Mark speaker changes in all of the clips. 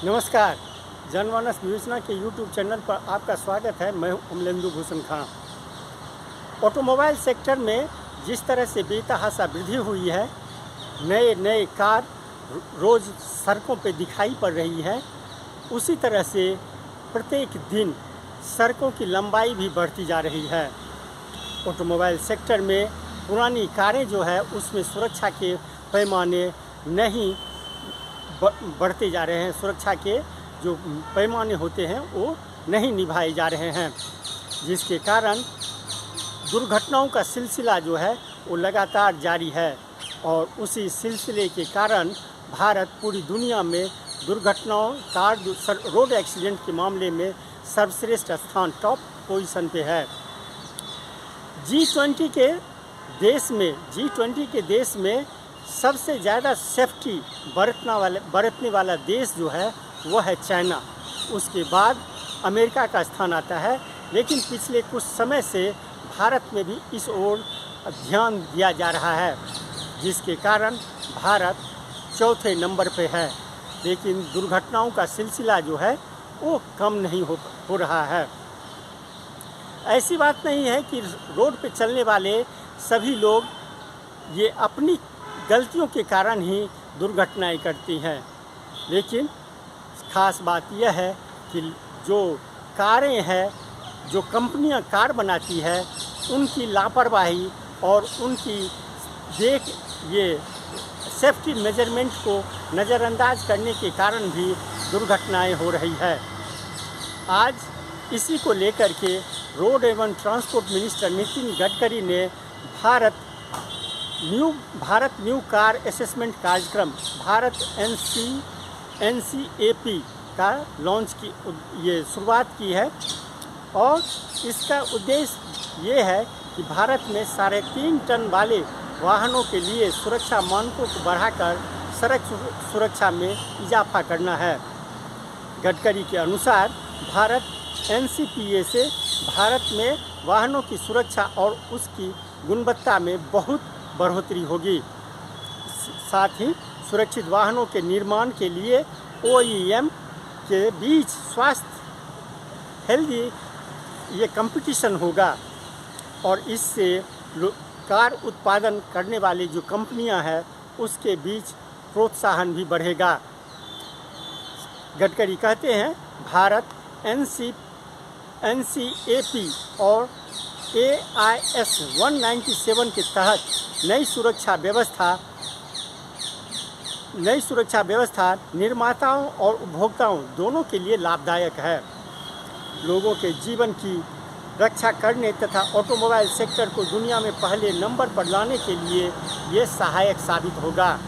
Speaker 1: नमस्कार, जनमानस विवेचना के यूट्यूब चैनल पर आपका स्वागत है। मैं हूं अमलेंदु भूषण खां। ऑटोमोबाइल सेक्टर में जिस तरह से बेतहाशा वृद्धि हुई है, नए कार रोज़ सड़कों पर दिखाई पड़ रही है, उसी तरह से प्रत्येक दिन सड़कों की लंबाई भी बढ़ती जा रही है। ऑटोमोबाइल सेक्टर में पुरानी कारें जो है उसमें सुरक्षा के पैमाने नहीं बढ़ते जा रहे हैं, सुरक्षा के जो पैमाने होते हैं वो नहीं निभाए जा रहे हैं, जिसके कारण दुर्घटनाओं का सिलसिला जो है वो लगातार जारी है। और उसी सिलसिले के कारण भारत पूरी दुनिया में दुर्घटनाओं रोड एक्सीडेंट के मामले में सर्वश्रेष्ठ स्थान टॉप पोजीशन पे है। G20 के देश में सबसे ज़्यादा सेफ्टी बरतने वाला देश जो है वह है चाइना। उसके बाद अमेरिका का स्थान आता है, लेकिन पिछले कुछ समय से भारत में भी इस ओर ध्यान दिया जा रहा है, जिसके कारण भारत चौथे नंबर पे है। लेकिन दुर्घटनाओं का सिलसिला जो है वो कम नहीं हो रहा है। ऐसी बात नहीं है कि रोड पे चलने वाले सभी लोग ये अपनी गलतियों के कारण ही दुर्घटनाएं करती हैं, लेकिन ख़ास बात यह है कि जो कारें हैं, जो कंपनियां कार बनाती है, उनकी लापरवाही और उनकी ये सेफ्टी मेजरमेंट को नज़रअंदाज करने के कारण भी दुर्घटनाएं हो रही है। आज इसी को लेकर के रोड एवं ट्रांसपोर्ट मिनिस्टर नितिन गडकरी ने भारत न्यू कार असेसमेंट कार्यक्रम भारत NCAP का लॉन्च की ये शुरुआत की है। और इसका उद्देश्य ये है कि भारत में 3.5 टन वाले वाहनों के लिए सुरक्षा मानकों को बढ़ाकर सड़क सुरक्षा में इजाफा करना है। गडकरी के अनुसार भारत NCPA से भारत में वाहनों की सुरक्षा और उसकी गुणवत्ता में बहुत बढ़ोतरी होगी। साथ ही सुरक्षित वाहनों के निर्माण के लिए OEM के बीच हेल्दी ये कंपटीशन होगा, और इससे कार उत्पादन करने वाली जो कंपनियां हैं उसके बीच प्रोत्साहन भी बढ़ेगा। गडकरी कहते हैं भारत NCAP और AIS 197 के तहत नई सुरक्षा व्यवस्था निर्माताओं और उपभोक्ताओं दोनों के लिए लाभदायक है। लोगों के जीवन की रक्षा करने तथा ऑटोमोबाइल सेक्टर को दुनिया में पहले नंबर पर लाने के लिए ये सहायक साबित होगा।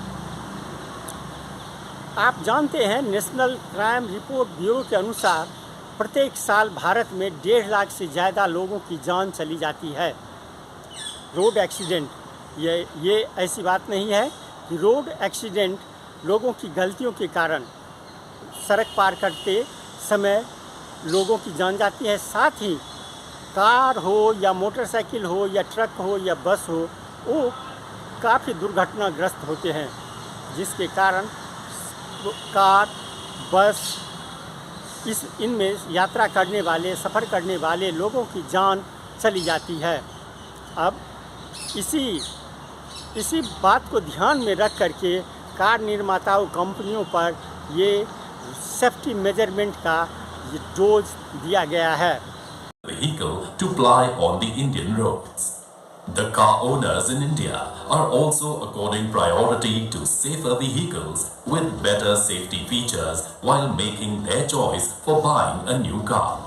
Speaker 1: आप जानते हैं, नेशनल क्राइम रिपोर्ट ब्यूरो के अनुसार प्रत्येक साल भारत में 1.5 लाख से ज़्यादा लोगों की जान चली जाती है। रोड एक्सीडेंट ये ऐसी बात नहीं है कि रोड एक्सीडेंट लोगों की गलतियों के कारण सड़क पार करते समय लोगों की जान जाती है। साथ ही कार हो या मोटरसाइकिल हो या ट्रक हो या बस हो, वो काफ़ी दुर्घटनाग्रस्त होते हैं, जिसके कारण कार, बस इनमें यात्रा करने वाले, सफ़र करने वाले लोगों की जान चली जाती है। अब इसी बात को ध्यान में रख करके कार निर्माताओं कंपनियों पर ये सेफ्टी मेजरमेंट का ये डोज दिया गया है।
Speaker 2: Vehicle to ply on the Indian roads. The car owners in India are also according priority to safer vehicles with better safety features while making their choice for buying a new car.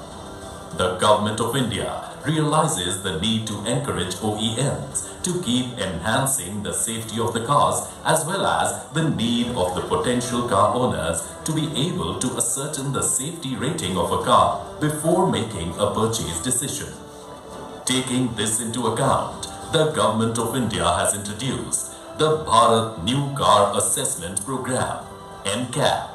Speaker 2: The Government of India realizes the need to encourage OEMs to keep enhancing the safety of the cars, as well as the need of the potential car owners to be able to ascertain the safety rating of a car before making a purchase decision. Taking this into account, the Government of India has introduced the Bharat New Car Assessment Program, NCAP.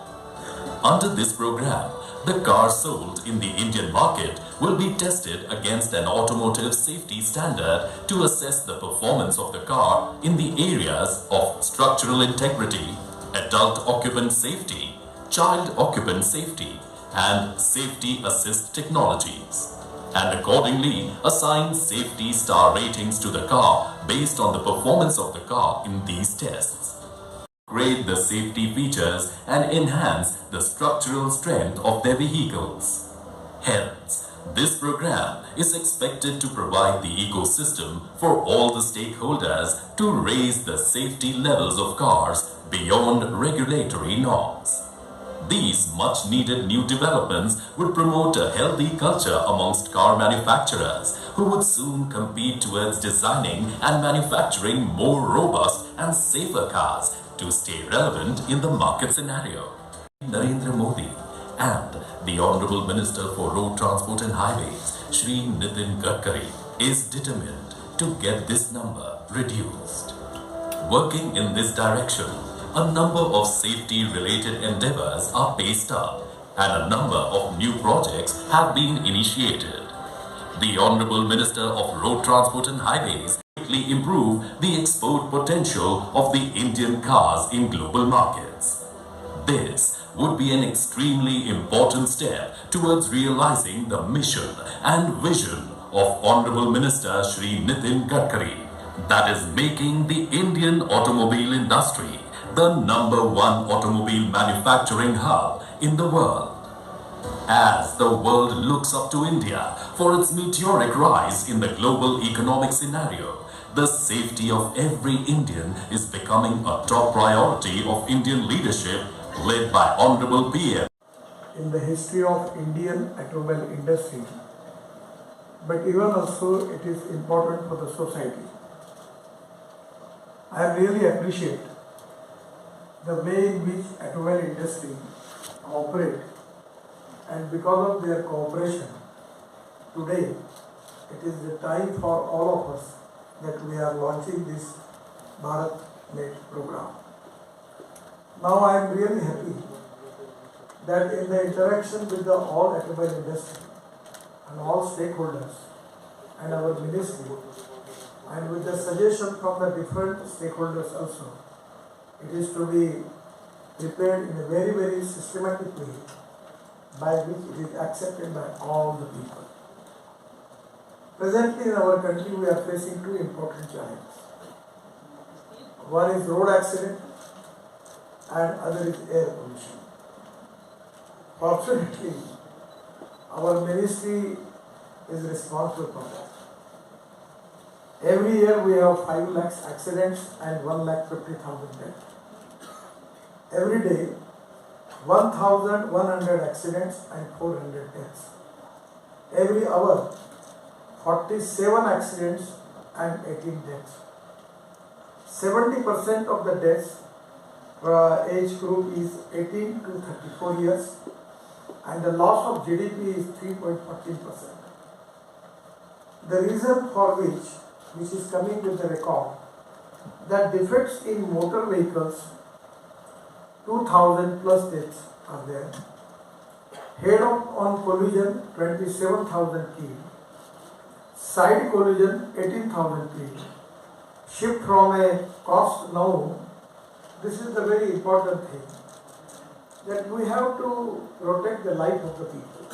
Speaker 2: Under this program, the cars sold in the Indian market will be tested against an automotive safety standard to assess the performance of the car in the areas of structural integrity, adult occupant safety, child occupant safety, and safety assist technologies, and accordingly assign safety star ratings to the car based on the performance of the car in these tests. Grade the safety features and enhance the structural strength of their vehicles. Hence, this program is expected to provide the ecosystem for all the stakeholders to raise the safety levels of cars beyond regulatory norms. These much needed new developments would promote a healthy culture amongst car manufacturers who would soon compete towards designing and manufacturing more robust and safer cars to stay relevant in the market scenario. Narendra Modi and the Honorable Minister for Road Transport and Highways, Shri Nitin Gadkar, is determined to get this number reduced. Working in this direction, a number of safety-related endeavors are paced up and a number of new projects have been initiated. The Honorable Minister of Road Transport and Highways greatly improve the export potential of the Indian cars in global markets. This would be an extremely important step towards realizing the mission and vision of Honorable Minister Shri Nitin Gadkar, that is making the Indian automobile industry the #1 automobile manufacturing hub in the world. As the world looks up to India for its meteoric rise in the global economic scenario, the safety of every Indian is becoming a top priority of Indian leadership led by Honorable PM.
Speaker 3: In the history of Indian automobile industry, but even also it is important for the society. I really appreciate the way in which automobile industry operate, and because of their cooperation, today it is the time for all of us that we are launching this BharatNet program. Now I am really happy that in the interaction with the all automobile industry and all stakeholders and our ministry, and with the suggestion from the different stakeholders also, it is to be prepared in a very, very systematic way by which it is accepted by all the people. Presently in our country we are facing two important challenges. One is road accident and other is air pollution. Fortunately, our ministry is responsible for that. Every year we have 5 lakhs accidents and 1,50,000 deaths. Every day, 1,100 accidents and 400 deaths. Every hour, 47 accidents and 18 deaths. 70% of the deaths age group is 18 to 34 years, and the loss of GDP is 3.14%. The reason for which is coming with the record, that defects in motor vehicles, 2,000 plus deaths are there. Head-on collision, 27,000 killed. Side collision, 18,000 killed. Shift from a cost now, this is the very important thing, that we have to protect the life of the people.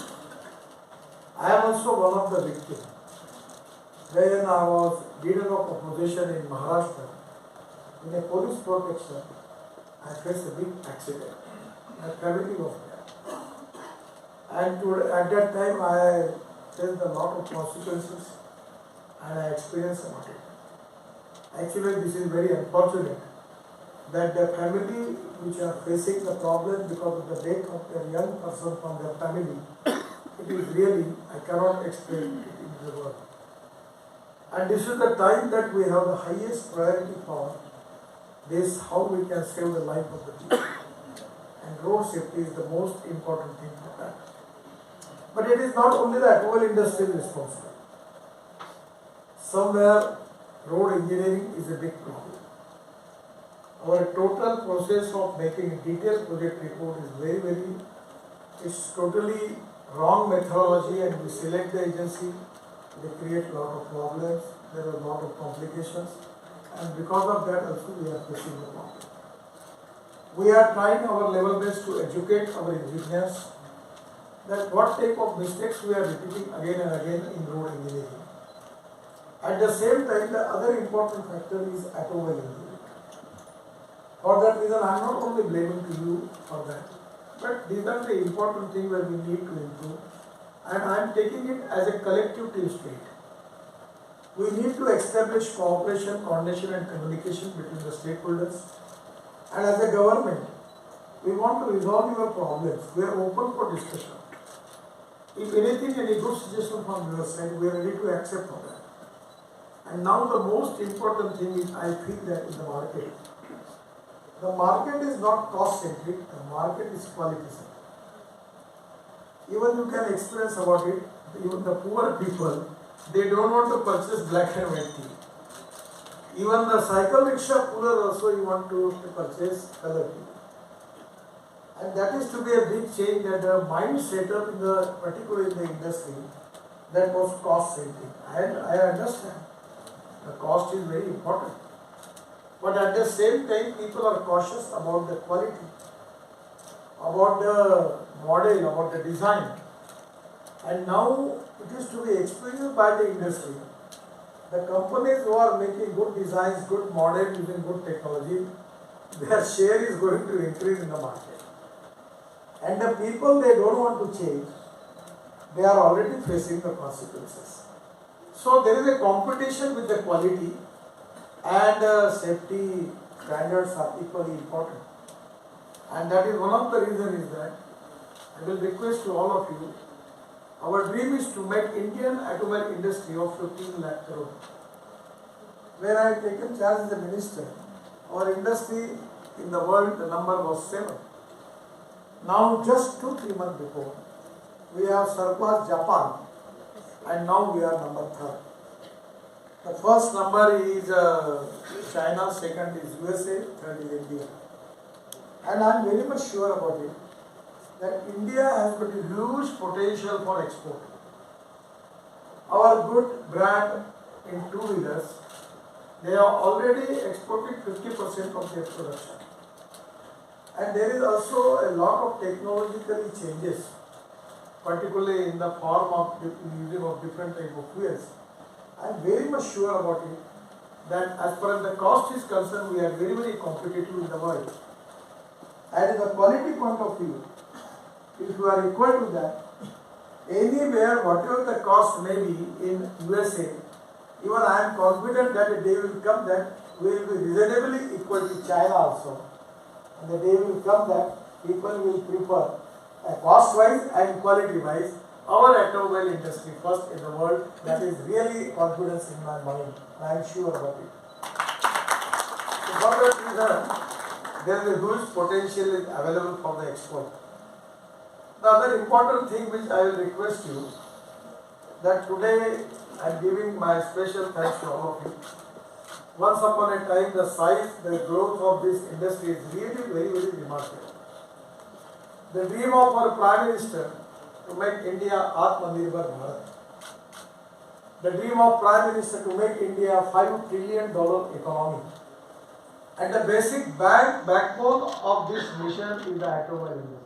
Speaker 3: I am also one of the victims. When I was leader of opposition in Maharashtra, in a police protection, I faced a big accident. My family was there. And at that time I faced a lot of consequences and I experienced about it. Actually, this is very unfortunate that the family which are facing the problem because of the death of their young person from their family, it is really, I cannot explain it in the word. And this is the time that we have the highest priority for this, how we can save the life of the people. And road safety is the most important thing for that. But it is not only the automobile industry responsible. Somewhere road engineering is a big problem. Our total process of making a detailed project report is it's totally wrong methodology, and we select the agency, they create a lot of problems, there are a lot of complications, and because of that also we are facing the problem. We are trying our level best to educate our engineers that what type of mistakes we are repeating again and again in road engineering. At the same time, the other important factor is automobile engineering. For that reason, I am not only blaming to you for that, but these are the important things that we need to improve, and I am taking it as a collective team spirit. We need to establish cooperation, coordination and communication between the stakeholders, and as a government, we want to resolve your problems. We are open for discussion. If anything, any good suggestion from your side, we are ready to accept for that. And now the most important thing is, I feel that in the market is not cost-centric, the market is quality-centric. Even you can experience about it, even the poor people, they don't want to purchase black and white tea. Even the cycle rickshaw puller also you want to purchase color tea. And that is to be a big change, that the mind set up in the, particularly in the industry, that was cost-centric. And I understand, the cost is very important. But at the same time, people are cautious about the quality, about the model, about the design. And now it is to be experienced by the industry. The companies who are making good designs, good model using good technology, their share is going to increase in the market. And the people, they don't want to change, they are already facing the consequences. So there is a competition with the quality, and safety standards are equally important. And that is one of the reasons is that I will request to all of you, our dream is to make Indian automobile industry of 15 lakh crore. When I have taken charge as a minister, our industry in the world, the number was 7. Now just 2-3 months before, we have surpassed Japan, and now we are number 3rd. The first number is China, second is USA, third is India. And I am very much sure about it, that India has got a huge potential for export. Our good brand in two-wheelers, they are already exporting 50% of their production. And there is also a lot of technological changes, particularly in the form of using of different type of fuels. I am very much sure about it, that as far as the cost is concerned, we are very, very competitive in the world. And in the quality point of view, if you are equal to that, anywhere, whatever the cost may be in USA, even I am confident that a day will come that we will be reasonably equal to China also. And the day will come that people will prefer, cost-wise and quality-wise, our automobile industry first in the world. That is really confidence in my mind. I am sure about it. So for that reason, there is a huge potential available for the export. The other important thing which I will request you, that today I am giving my special thanks to all of you. Once upon a time, the size, the growth of this industry is really very, very remarkable. The dream of our Prime Minister to make India Atmanirbhar Bharat. The dream of Prime Minister to make India a $5 trillion economy. And the basic backbone of this mission is the automobile industry.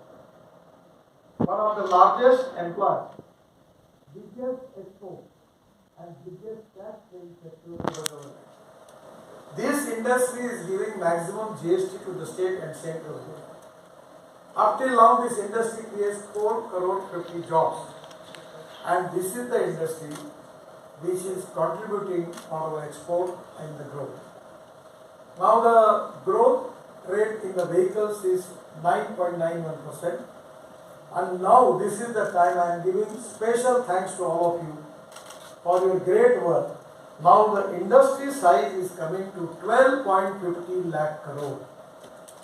Speaker 3: One of the largest employers, biggest export and biggest tax-paying sector in the government. This industry is giving maximum GST to the state and central. Up till now, this industry creates 4 crore 50 jobs, and this is the industry which is contributing for our export and the growth. Now the growth rate in the vehicles is 9.91%, and now this is the time I am giving special thanks to all of you for your great work. Now the industry size is coming to 12.50 lakh crore.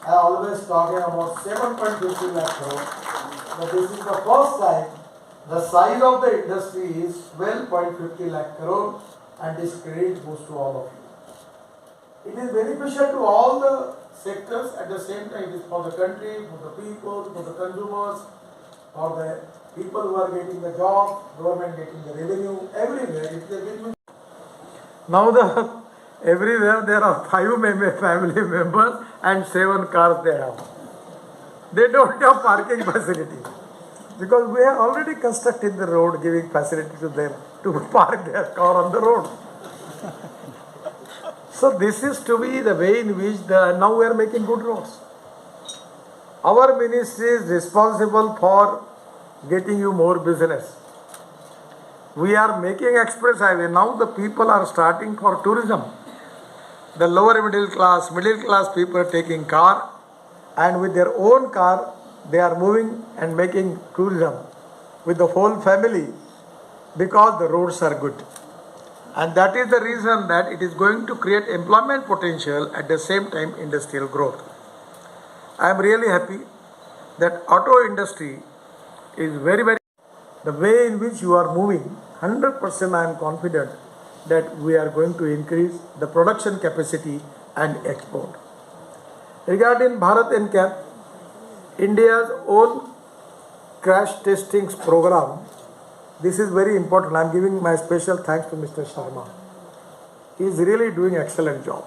Speaker 3: I always talking about 7.50 lakh crore, but this is the first time the size of the industry is 12.50 lakh crore, and this credit goes to all of you. It is beneficial to all the sectors. At the same time, it is for the country, for the people, for the consumers, for the people who are getting the job, government getting the revenue, everywhere. It is a win-win. Now everywhere there are 5 family members and 7 cars they have. they don't have parking facility. Because we have already constructed the road giving facility to them to park their car on the road. So this is to be the way in which now we are making good roads. Our ministry is responsible for getting you more business. We are making express highway. Now the people are starting for tourism. The lower middle class people are taking car, and with their own car they are moving and making tourism with the whole family because the roads are good. And that is the reason that it is going to create employment potential at the same time industrial growth. I am really happy that auto industry is very the way in which you are moving. 100% I am confident that we are going to increase the production capacity and export. Regarding Bharat NCAP, India's own crash testings program, this is very important. I am giving my special thanks to Mr. Sharma. He is really doing excellent job.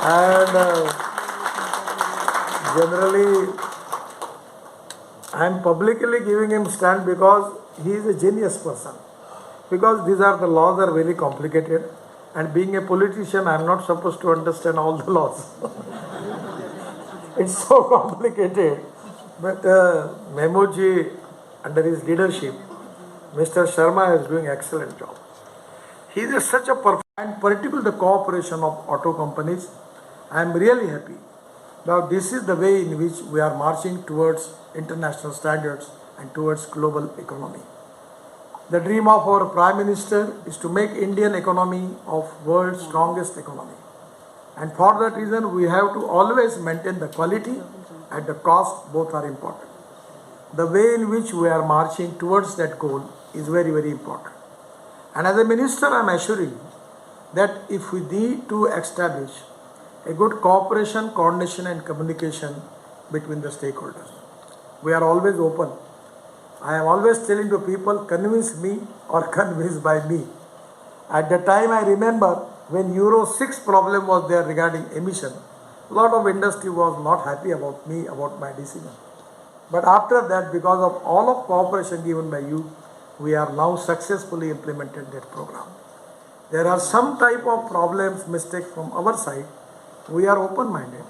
Speaker 3: And generally, I am publicly giving him stand because he is a genius person. Because these are the laws are very complicated, and being a politician, I am not supposed to understand all the laws. It's so complicated. But Memoji, under his leadership, Mr. Sharma is doing excellent job. He is such a perfect, and particularly the cooperation of auto companies. I am really happy. Now this is the way in which we are marching towards international standards and towards global economy. The dream of our Prime Minister is to make Indian economy of world's strongest economy. And for that reason, we have to always maintain the quality and the cost, both are important. The way in which we are marching towards that goal is very important. And as a minister, I am assuring you that if we need to establish a good cooperation, coordination and communication between the stakeholders, we are always open. I am always telling to people, convince me or convinced by me. At the time I remember when Euro 6 problem was there regarding emission, a lot of industry was not happy about me, about my decision. But after that, because of all of cooperation given by you, we are now successfully implemented that program. There are some type of problems, mistakes from our side. We are open-minded.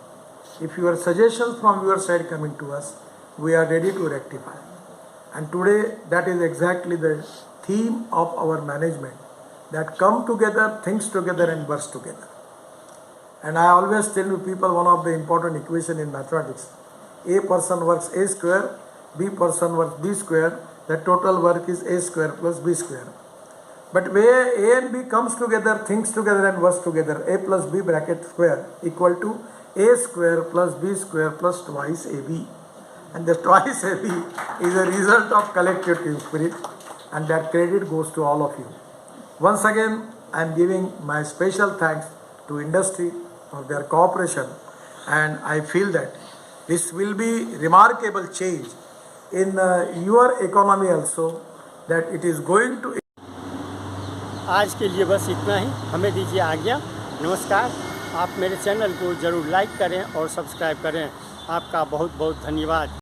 Speaker 3: If your suggestions from your side coming to us, we are ready to rectify. And today, that is exactly the theme of our management, that come together, thinks together and works together. And I always tell you people one of the important equation in mathematics. A person works A square, B person works B square, the total work is A square plus B square. But where A and B comes together, thinks together and works together, A plus B bracket square equal to A square plus B square plus twice AB. And the twice AB is a result of collective team spirit, and that credit goes to all of you. Once again, I am giving my special thanks to industry for their cooperation, and I feel that this will be remarkable change in your economy also, that it is going to.
Speaker 1: आज के लिए बस इतना ही, हमें दीजिए आज्ञा। नमस्कार। आप मेरे चैनल को ज़रूर लाइक करें और सब्सक्राइब करें। आपका बहुत बहुत धन्यवाद।